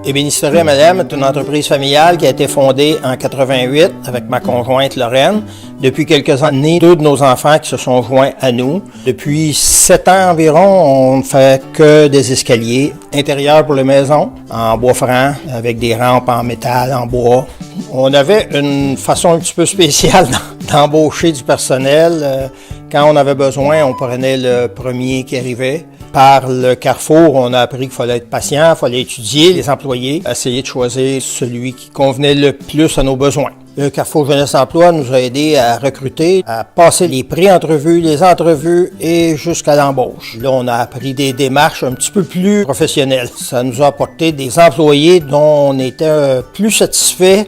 Ébénisterie MLM est une entreprise familiale qui a été fondée en 88 avec ma conjointe Lorraine. Depuis quelques années, 2 de nos enfants qui se sont joints à nous. Depuis 7 ans environ, on ne fait que des escaliers intérieurs pour les maisons, en bois franc, avec des rampes en métal, en bois. On avait une façon un petit peu spéciale d'embaucher du personnel. Quand on avait besoin, on prenait le premier qui arrivait. Par le Carrefour, on a appris qu'il fallait être patient, il fallait étudier les employés, essayer de choisir celui qui convenait le plus à nos besoins. Le Carrefour Jeunesse Emploi nous a aidés à recruter, à passer les pré-entrevues, les entrevues et jusqu'à l'embauche. Là, on a appris des démarches un petit peu plus professionnelles. Ça nous a apporté des employés dont on était plus satisfaits,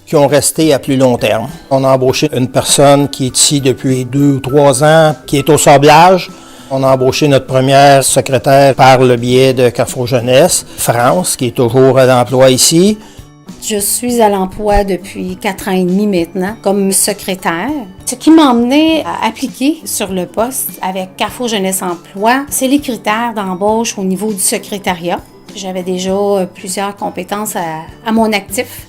qui ont resté à plus long terme. On a embauché une personne qui est ici depuis 2 ou 3 ans, qui est au sablage. On a embauché notre première secrétaire par le biais de Carrefour Jeunesse, France, qui est toujours à l'emploi ici. Je suis à l'emploi depuis 4 ans et demi maintenant comme secrétaire. Ce qui m'a emmené à appliquer sur le poste avec Carrefour Jeunesse Emploi, c'est les critères d'embauche au niveau du secrétariat. J'avais déjà plusieurs compétences à mon actif.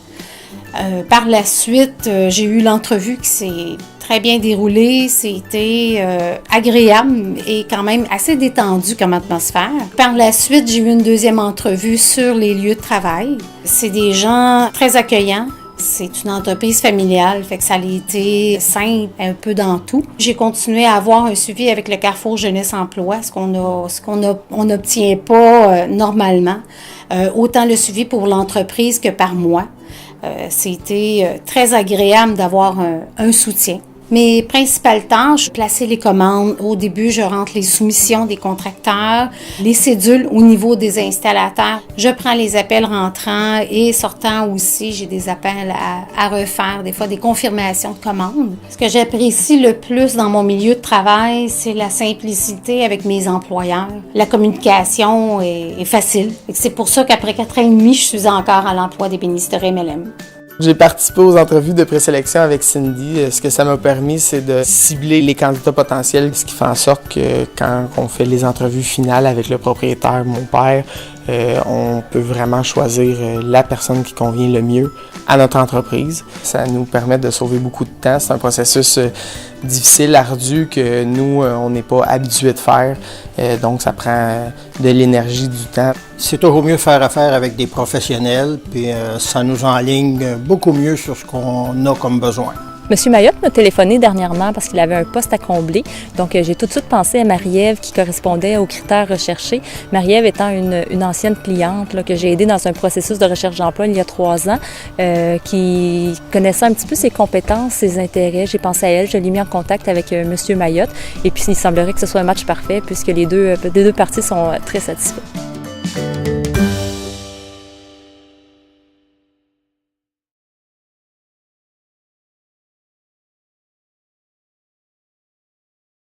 Par la suite, j'ai eu l'entrevue qui s'est très bien déroulée. C'était agréable et quand même assez détendu comme atmosphère. Par la suite, j'ai eu une deuxième entrevue sur les lieux de travail. C'est des gens très accueillants. C'est une entreprise familiale, fait que ça a été simple un peu dans tout. J'ai continué à avoir un suivi avec le Carrefour Jeunesse Emploi, ce qu'on n'obtient pas normalement. Autant le suivi pour l'entreprise que par moi. C'était très agréable d'avoir un soutien. Mes principales tâches, placer les commandes. Au début, je rentre les soumissions des contracteurs, les cédules au niveau des installateurs. Je prends les appels rentrants et sortants aussi. J'ai des appels à refaire, des fois des confirmations de commandes. Ce que j'apprécie le plus dans mon milieu de travail, c'est la simplicité avec mes employeurs. La communication est facile. C'est pour ça qu'après 4 ans et demi, je suis encore à l'emploi d'Ébénisterie MLM. J'ai participé aux entrevues de présélection avec Cindy. Ce que ça m'a permis, c'est de cibler les candidats potentiels, ce qui fait en sorte que quand on fait les entrevues finales avec le propriétaire, mon père, on peut vraiment choisir la personne qui convient le mieux à notre entreprise. Ça nous permet de sauver beaucoup de temps. C'est un processus difficile, ardu, que nous, on n'est pas habitué de faire. Donc, ça prend de l'énergie, du temps. C'est toujours mieux faire affaire avec des professionnels, puis ça nous enligne beaucoup mieux sur ce qu'on a comme besoin. Monsieur Mayotte m'a téléphoné dernièrement parce qu'il avait un poste à combler. Donc, j'ai tout de suite pensé à Marie-Ève qui correspondait aux critères recherchés. Marie-Ève étant une ancienne cliente là, que j'ai aidée dans un processus de recherche d'emploi il y a 3 ans, qui connaissait un petit peu ses compétences, ses intérêts. J'ai pensé à elle, je l'ai mis en contact avec Monsieur Mayotte. Et puis, il semblerait que ce soit un match parfait puisque les deux parties sont très satisfaites.